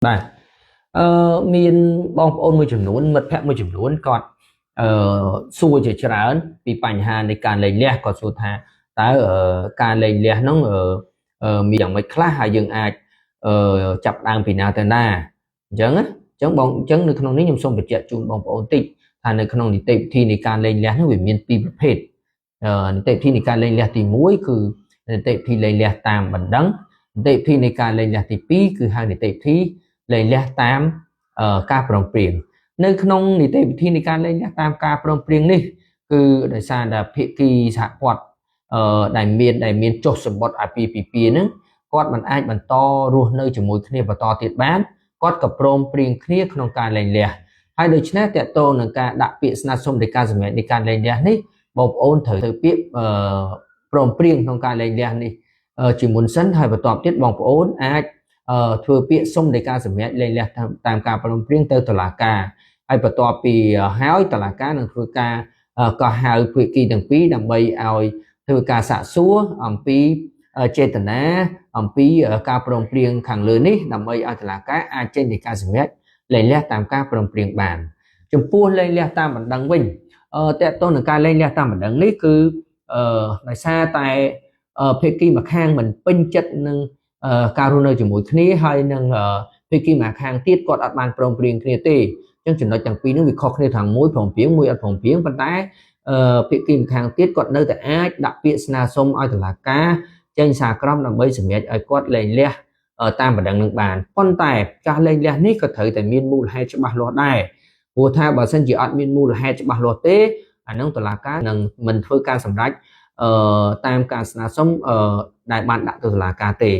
បាទមានបងប្អូនមួយចំនួនមិត្តភ័ក្តិមួយចំនួនគាត់សួរជាច្រើនពីបញ្ហានៃការលែងលះគាត់សួរថាតើការលែងលះហ្នឹងមានយ៉ាងម៉េចខ្លះហើយយើងអាចចាប់ផ្ដើមពីណាទៅណាអញ្ចឹងណាអញ្ចឹងនៅក្នុងនេះខ្ញុំសូមបញ្ជាក់ជូនបងប្អូនតិចថានៅក្នុងនីតិវិធីនៃការលែងលះហ្នឹងវាមានពីរប្រភេទនីតិវិធីនៃការលែងលះទី1គឺនីតិវិធីលែងលះតាមបណ្ដឹងនីតិវិធីនៃការលែងលះទី2គឺហៅនីតិវិធីលែងលះតាមការព្រមព្រៀងនៅក្នុងនីតិវិធីនៃការលែងលះតាមការព្រមព្រៀងនេះគឺដោយសារតែភាគីសហព័ន្ធដែលមានចុះសម្បត្តិអាពាហ៍ពិពាហ៍ហ្នឹងគាត់មិនអាចបន្តរស់នៅជាមួយគ្នាបន្តទៀតបានគាត់ក៏ព្រមព្រៀងគ្នាក្នុងការលែងលះហើយដូច្នេះតកតងនឹងការដាក់ពាក្យស្នើសុំនៃការសម្រេចនៃការលែងលះនេះបងប្អូនត្រូវទៅពាក្យព្រមព្រៀងក្នុងការលែងលះនេះជាមុនសិនហើយបន្ទាប់ទៀតបងប្អូនអាចធ្វើពាក្យសុំនៃការសម្រេចលែងលះតាមការព្រមព្រៀងទៅតុលាការហើយបន្ទាប់ពីហើយតុលាការនឹងធ្វើការកោះហៅភាគីទាំងពីរដើម្បីឲ្យធ្វើការសាកសួរអំពីចេតនាអំពីការព្រមព្រៀងខាងលើនេះដើម្បីឲ្យតុលាការអាចចេញនៃការសម្រេចលែងលះតាមការព្រមព្រៀងបានចំពោះលែងលះតាមបណ្ដឹងវិញតើតើនឹងការលែងលះតាមបណ្ដឹងនេះគឺដោយសារតែភាគីម្ខាងមិនពេញចិត្តនឹងការរស់នៅជាមួយគ្នាហើយនឹងភាគីម្ខាងទៀតគាត់អត់បានព្រមព្រៀងគ្នាទេអញ្ចឹងចំណុចទាំងពីរនេះវាខុសគ្នាថាមួយព្រមព្រៀងមួយអត់ព្រមព្រៀងប៉ុន្តែភាគីម្ខាងទៀតគាត់នៅតែអាចដាក់ពាក្យស្នើសុំឲ្យតុលាការចេញសារក្រមដើម្បីសម្រេចឲ្យគាត់លែងលះតាមបណ្ដឹងនឹងបានប៉ុន្តែការលែងលះនេះក៏ត្រូវតែមានមូលហេតុច្បាស់លាស់ដែរព្រោះថាបើសិនជាអត់មានមូលហេតុច្បាស់លាស់ទេអានឹងតុលាការនឹងមិនធ្វើការសម្រេចតាមការស្នើសុំដែលបានដាក់ទៅតុលាការទេ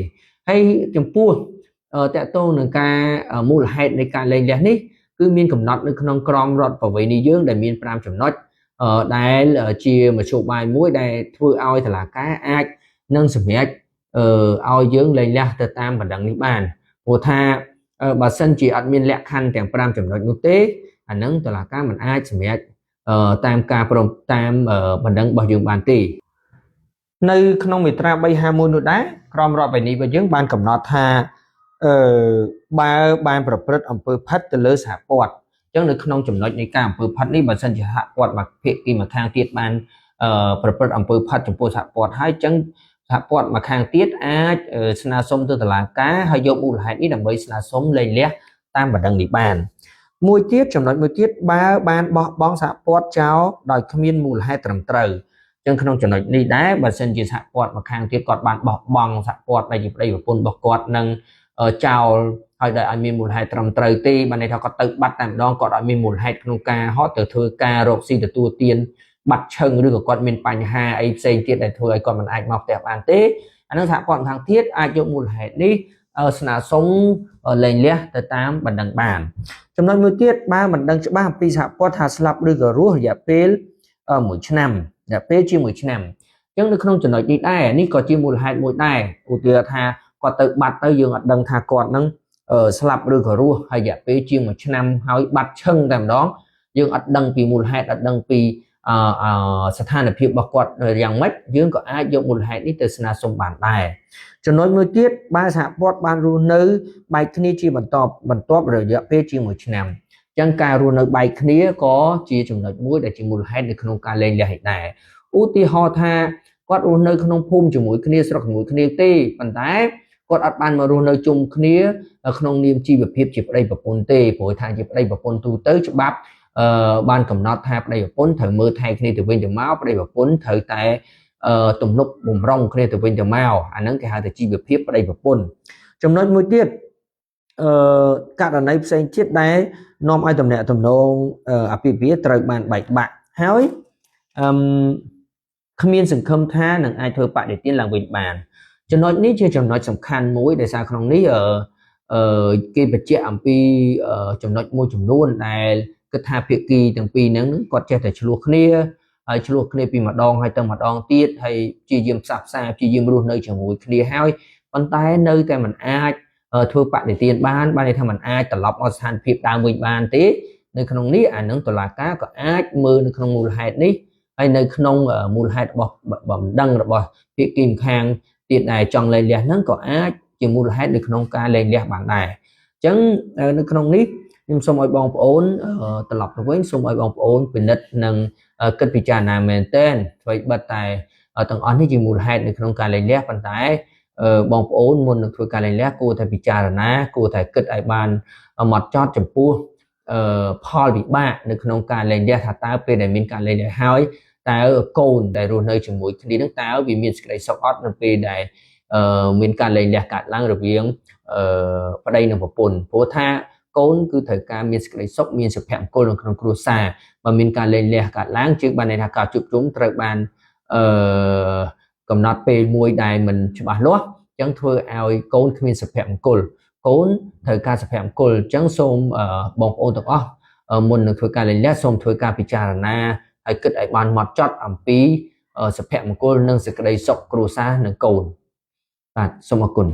ហើយចំពោះតកតងនឹងការមូលហេតុនៃការលែងលះនេះគឺមានកំណត់នៅក្នុងក្រមរដ្ឋប្រវេណីយើងដែលមាន5ចំណុចដែលជាមធ្យោបាយមួយដែលធ្វើឲ្យតុលាការអាចនឹងសម្រេចឲ្យយើងលែងលះទៅតាមបណ្ដឹងនេះបានព្រោះថាបើសិនជាអត់មានលក្ខខណ្ឌទាំង5ចំណុចនោះទេអានឹងតុលាការមិនអាចសម្រេចតាមការព្រមតាមបណ្ដឹងរបស់យើងបានទេនៅក្នុងមាត្រា351នោះដែរក្រមរដ្ឋវិន័យរបស់យើងបានកំណត់ថាបើបានប្រព្រឹត្តអំពើផិតទៅលើសហព័ន្ធអញ្ចឹងនៅក្នុងចំណុចនៃការអំពើផិតនេះបើសិនជាសហព័ន្ធមកភាគីម្ខាងទៀតបានប្រព្រឹត្តអំពើផិតចំពោះសហព័ន្ធហើយអញ្ចឹងសហព័ន្ធម្ខាងទៀតអាចស្នើសុំទៅតុលាការហើយយកមូលហេតុនេះដើម្បីស្នើសុំលែងលះតាមបណ្ដឹងនេះបានមួយទៀតចំណុចមួយទៀតបើបានបោះបង់សហព័ន្ធចោលដោយគ្មានមូលហេតុត្រឹមត្រូវចឹងក្នុងចំណុចនេះដែរបើសិនជាសហព័ន្ធម្ខាងទៀតគាត់បានបោះបង់សហព័ន្ធដែលជាប្តីប្រពន្ធរបស់គាត់នឹងចោលហើយដែលឲ្យមានមូលហេតុត្រឹមត្រូវទេបានន័យថាគាត់ទៅបាត់តែម្ដងគាត់ឲ្យមានមូលហេតុក្នុងការហត់ទៅធ្វើការរកស៊ីទទួលទានបាត់ឈឹងឬក៏គាត់មានបញ្ហាអីផ្សេងទៀតដែលធ្វើឲ្យគាត់មិនអាចមកផ្ទះបានទេអានឹងសហព័ន្ធម្ខាងទៀតអាចយកមូលហេតុនេះស្នើសុំលែងលះទៅតាមបណ្ដឹងបានចំណុចមួយទៀតបើមិនដឹងច្បាស់អំពីសហព័ន្ធថាស្លាប់ឬក៏រស់រយៈពេល1ឆ្នាំរយៈពេលជា1ឆ្នាំអញ្ចឹងនៅក្នុងចំណុចនេះដែរនេះក៏ជាមូលហេតុមួយដែរឧទាហរណ៍ថាគាត់ទៅបាត់ទៅយើងអត់ដឹងថាគាត់នឹងស្លាប់ឬក៏រស់ហើយរយៈពេលជា1ឆ្នាំហើយបាត់ឈឹងតែម្ដងយើងអត់ដឹងពីមូលហេតុអត់ដឹងពីស្ថានភាពរបស់គាត់យ៉ាងម៉េចយើងក៏អាចយកមូលហេតុនេះទៅស្នើសុំបានដែរចំណុចមួយទៀតបើសហព័ន្ធបានរស់នៅបែកគ្នាជាបន្ទាប់រយៈពេលជា1ឆ្នាំអញ្ចឹងការរស់នៅបែកគ្នាក៏ជាចំណុចមួយដែលជាមូលហេតុនៅក្នុងការលែងលះនេះដែរឧទាហរណ៍ថាគាត់រស់នៅក្នុងភូមិជាមួយគ្នាស្រុកជាមួយគ្នាទេប៉ុន្តែគាត់អត់បានមករស់នៅជុំគ្នាក្នុងនាមជីវភាពជាប្តីប្រពន្ធទេព្រោះថាជាប្តីប្រពន្ធទូទៅច្បាប់បានកំណត់ថាប្តីប្រពន្ធត្រូវមើលថែគ្នាទៅវិញទៅមកប្តីប្រពន្ធត្រូវតែទំនុកបំរុងគ្នាទៅវិញទៅមកអាហ្នឹងគេហៅថាជីវភាពប្តីប្រពន្ធចំណុចមួយទៀតករណីផ្សេងទៀតដែលនាំឲ្យតំណែងតំណងអាពាហ៍ពិពាហ៍ត្រូវបានបែកបាក់ហើយគ្មានសង្ឃឹមថានឹងអាចធ្វើបដិទានឡើងវិញបានចំណុចនេះជាចំណុចសំខាន់មួយដែលសារក្នុងនេះគេបញ្ជាក់អំពីចំណុចមួយចំនួនដែលគិតថាភាគីទាំងពីរហ្នឹងគាត់ចេះតែឆ្លោះគ្នាហើយឆ្លោះគ្នាពីម្ដងហើយទៅម្ដងទៀតហើយព្យាយាមផ្សះផ្សាព្យាយាមរស់នៅជាមួយគ្នាហើយប៉ុន្តែនៅតែមិនអាចធ្វើបដិទានបានន័យថាมันអាចត្រឡប់មកស្ថានភាពដើមវិញបានទេនៅក្នុងនេះអានឹងតុលាការក៏អាចមើលនៅក្នុងមូលហេតុនេះហើយនៅក្នុងមូលហេតុរបស់បណ្ដឹងរបស់ភាគីម្ខាងទៀតដែលចង់លែងលះហ្នឹងក៏អាចជាមូលហេតុនៅក្នុងការលែងលះបានដែរ ចឹងនៅក្នុងនេះខ្ញុំសូមឲ្យបងប្អូនត្រឡប់ទៅវិញសូមឲ្យបងប្អូនពិនិត្យនិងគិតពិចារណាមែនទែនអ្វីបិទតែទាំងអស់នេះជាមូលហេតុនៅក្នុងការលែងលះប៉ុន្តែបងប្អូនមុននឹងធ្វើការលែងលះគួរតែពិចារណាគួរតែគិតឲ្យបានម៉ត់ចត់ចំពោះផលវិបាកនៅក្នុងការលែងលះថាតើពេលដែលមានការលែងលះហើយតើកូនដែលរស់នៅជាមួយគ្នានឹងតើវាមានសេចក្តីសុខអត់នៅពេលដែលមានការលែងលះកើតឡើងរវាងប្តីនិងប្រពន្ធព្រោះថាកូនគឺត្រូវការមានសេចក្តីសុខមានសុភមង្គលនៅក្នុងគ្រួសារបើមានការលែងលះកើតឡើងជាងបានន័យថាការជួបជុំត្រូវបានកំណត់ពេលមួយដែលមិនច្បាស់លាស់អញ្ចឹងធ្វើឲ្យកូនគ្មានសុភមង្គលកូនត្រូវការសុភមង្គលអញ្ចឹងសូមបងប្អូនទាំងអស់មុននឹងធ្វើការលែងលះសូមធ្វើការពិចារណាហើយគិតឲ្យបានម៉ត់ចត់អំពីសុភមង្គលនិងសេចក្តីសុខគ្រួសារនិងកូនបាទសូមអរគុណ